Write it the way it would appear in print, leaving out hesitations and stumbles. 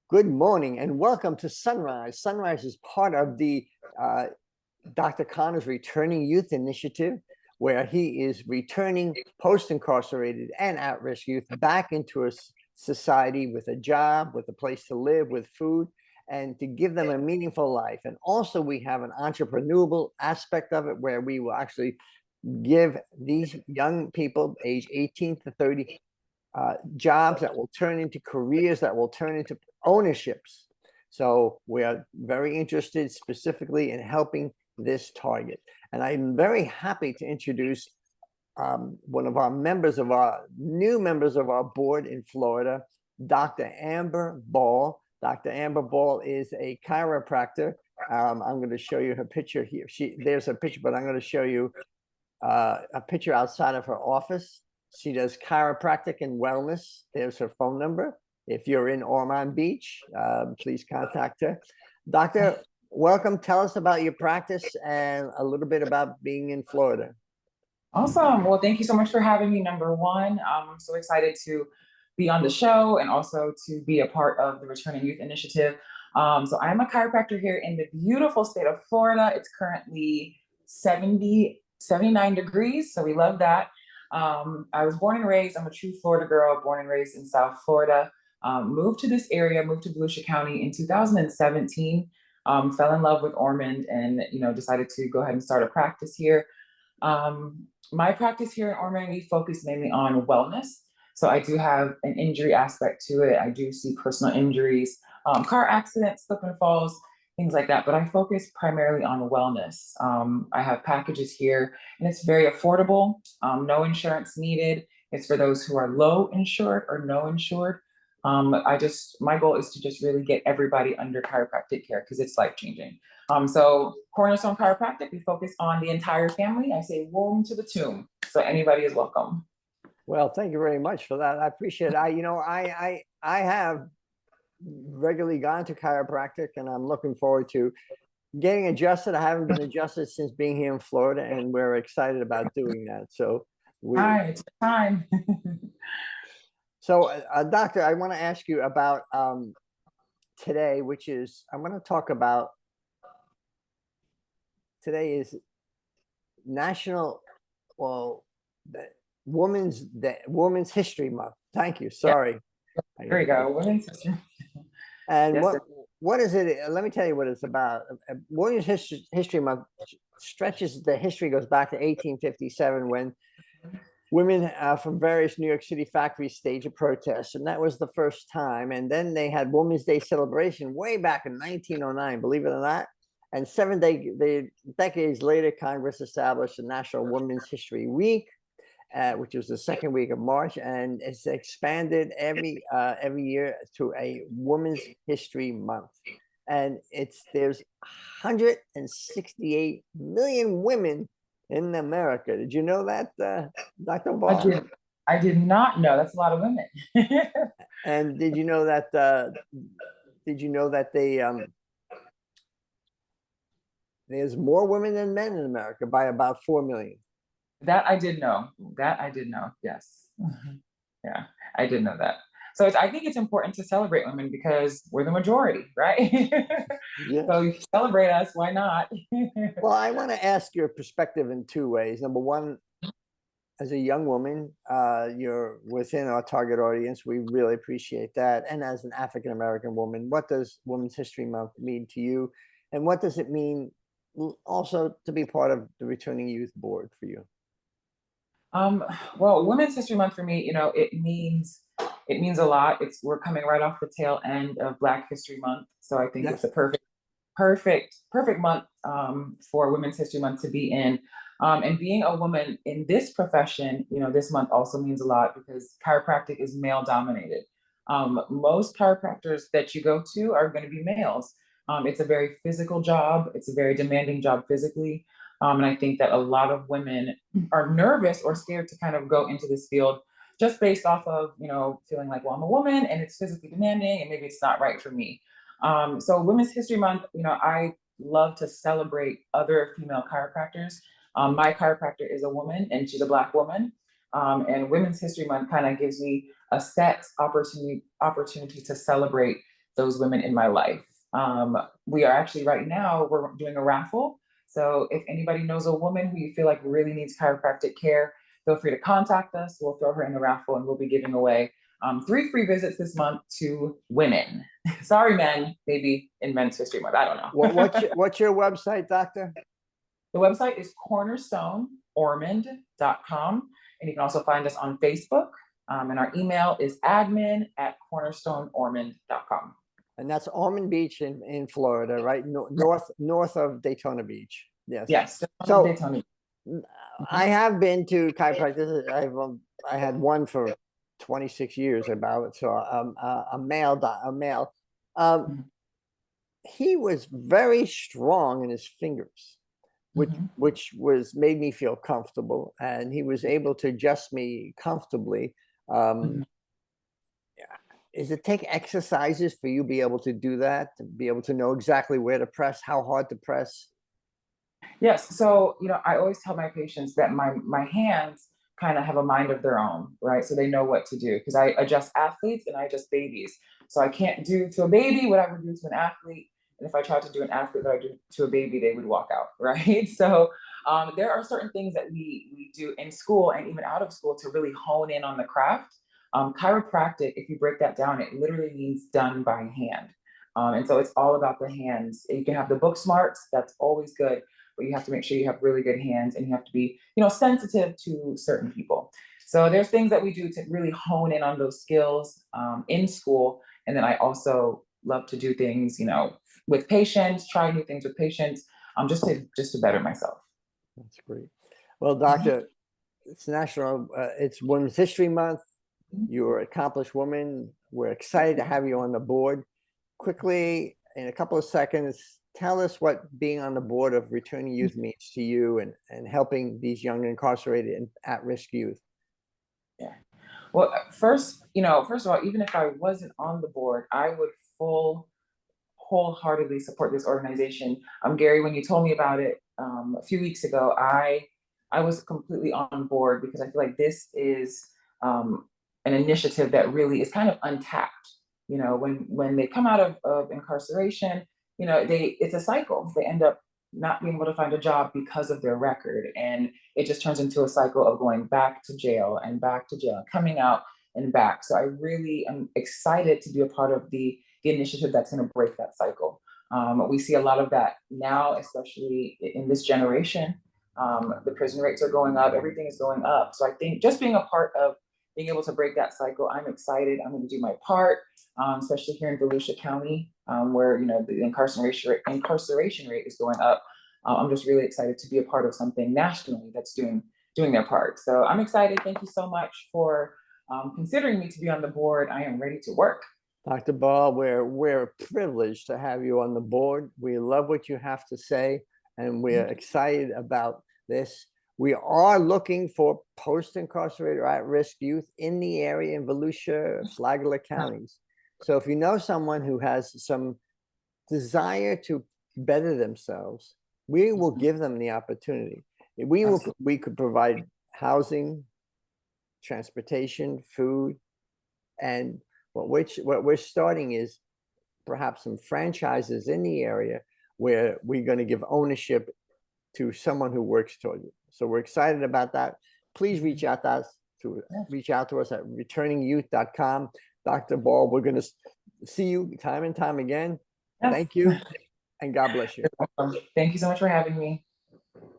Good morning and welcome to Sunrise. Sunrise is part of the Dr. Connor's Returning Youth Initiative, where he is returning post-incarcerated and at-risk youth back into a society with a job, with a place to live, with food, and to give them a meaningful life. And also we have an entrepreneurial aspect of it where we will actually give these young people age 18 to 30 jobs that will turn into careers, that will turn into ownerships. So we are very interested specifically in helping this target. And I'm very happy to introduce one of our new members of our board in Florida, Dr. Amber Ball. Dr. Amber Ball is a chiropractor. I'm going to show you her picture here. There's a picture, but I'm going to show you a picture outside of her office. She does chiropractic and wellness. There's her phone number. If you're in Ormond Beach, please contact her. Doctor, welcome. Tell us about your practice and a little bit about being in Florida. Awesome. Well, thank you so much for having me. Number one, I'm so excited to be on the show and also to be a part of the Returning Youth Initiative. So I'm a chiropractor here in the beautiful state of Florida. It's currently 79 degrees, so we love that. I was born and raised, I'm a true Florida girl, born and raised in South Florida. Moved to this area, moved to Volusia County in 2017, fell in love with Ormond and, decided to go ahead and start a practice here. My practice here in Ormond, we focus mainly on wellness. So I do have an injury aspect to it. I do see personal injuries, car accidents, slip and falls, things like that. But I focus primarily on wellness. I have packages here and it's very affordable, no insurance needed. It's for those who are low insured or no insured. My goal is to just really get everybody under chiropractic care because it's life changing. So Cornerstone Chiropractic, we focus on the entire family. I say womb to the tomb. So anybody is welcome. Well, thank you very much for that. I appreciate it. I have regularly gone to chiropractic and I'm looking forward to getting adjusted. I haven't been adjusted since being here in Florida and we're excited about doing that. So It's time. So, Doctor, I want to ask you about today, which is, I'm going to talk about, today is National, Women's History Month. Thank you. Sorry. Yeah. There we go. Women's History. And yes, what is it? Let me tell you what it's about. Women's History Month stretches, the history goes back to 1857 when women from various New York City factories staged a protest, and that was the first time. And then they had Women's Day celebration way back in 1909, believe it or not. And decades later, Congress established the National Women's History Week, which was the second week of March, and it's expanded every year to a Women's History Month. And there's 168 million women in America. Did you know that, Dr. Ball? I did not know. That's a lot of women. And did you know that there's more women than men in America by about 4 million? That I did know. Yes. Yeah, I did know that. So I think it's important to celebrate women because we're the majority, right? Yeah. So you celebrate us, why not? Well, I want to ask your perspective in two ways. Number one, as a young woman, you're within our target audience. We really appreciate that. And as an African-American woman, what does Women's History Month mean to you? And what does it mean also to be part of the Returning Youth Board for you? Well, Women's History Month for me, it means a lot. We're coming right off the tail end of Black History Month. So I think it's a perfect month for Women's History Month to be in. And being a woman in this profession, this month also means a lot because chiropractic is male dominated. Most chiropractors that you go to are going to be males. It's a very physical job. It's a very demanding job physically. And I think that a lot of women are nervous or scared to kind of go into this field just based off of, feeling like, well, I'm a woman and it's physically demanding and maybe it's not right for me. So Women's History Month, I love to celebrate other female chiropractors. My chiropractor is a woman and she's a Black woman. And Women's History Month kind of gives me a set opportunity to celebrate those women in my life. We are actually right now, we're doing a raffle. So if anybody knows a woman who you feel like really needs chiropractic care, feel free to contact us. We'll throw her in the raffle and we'll be giving away 3 free visits this month to women. Sorry, men, maybe in Men's History Month. I don't know. What's your website, doctor? The website is cornerstoneormond.com. And you can also find us on Facebook. And our email is admin@cornerstoneormond.com. And that's Ormond Beach in Florida, right? North of Daytona Beach. Yes. Yes. So Daytona. I have been to chiropractors. I had one for 26 years about. So a male. He was very strong in his fingers, which made me feel comfortable, and he was able to adjust me comfortably. Is it take exercises for you to be able to do that, to be able to know exactly where to press, how hard to press? Yes. So, I always tell my patients that my hands kind of have a mind of their own, right? So they know what to do, because I adjust athletes and I adjust babies. So I can't do to a baby what I would do to an athlete. And if I tried to do an athlete that I do to a baby, they would walk out, right? So there are certain things that we do in school and even out of school to really hone in on the craft. Chiropractic, if you break that down, it literally means done by hand. And so it's all about the hands. You can have the book smarts, that's always good, but you have to make sure you have really good hands, and you have to be, sensitive to certain people. So there's things that we do to really hone in on those skills in school. And then I also love to do things, with patients, try new things with patients, just to better myself. That's great. Well, doctor, it's it's Women's History Month. You're an accomplished woman. We're excited to have you on the board. Quickly, in a couple of seconds, tell us what being on the board of Returning Youth means to you, and helping these young incarcerated and at-risk youth. Yeah. Well, first of all, even if I wasn't on the board, I would wholeheartedly support this organization. Gary, when you told me about it a few weeks ago, I was completely on board, because I feel like this is an initiative that really is kind of untapped. When they come out of incarceration, it's a cycle. They end up not being able to find a job because of their record, and it just turns into a cycle of going back to jail and back to jail, coming out and back. So I really am excited to be a part of the initiative that's going to break that cycle. We see a lot of that now, especially in this generation. The prison rates are going up, everything is going up. So I think just being a part of being able to break that cycle, I'm excited. I'm going to do my part, especially here in Volusia County, where the incarceration rate is going up. I'm just really excited to be a part of something nationally that's doing their part. So I'm excited. Thank you so much for considering me to be on the board. I am ready to work. Dr. Ball, we're privileged to have you on the board. We love what you have to say, and we're excited about this. We are looking for post-incarcerated or at-risk youth in the area in Volusia, Flagler counties. So if you know someone who has some desire to better themselves, we will give them the opportunity. We could provide housing, transportation, food, and what we're starting is perhaps some franchises in the area where we're going to give ownership to someone who works towards it. So we're excited about that. Please reach out to us at returningyouth.com. Dr. Ball, we're going to see you time and time again. Yes. Thank you, and God bless you. Thank you so much for having me.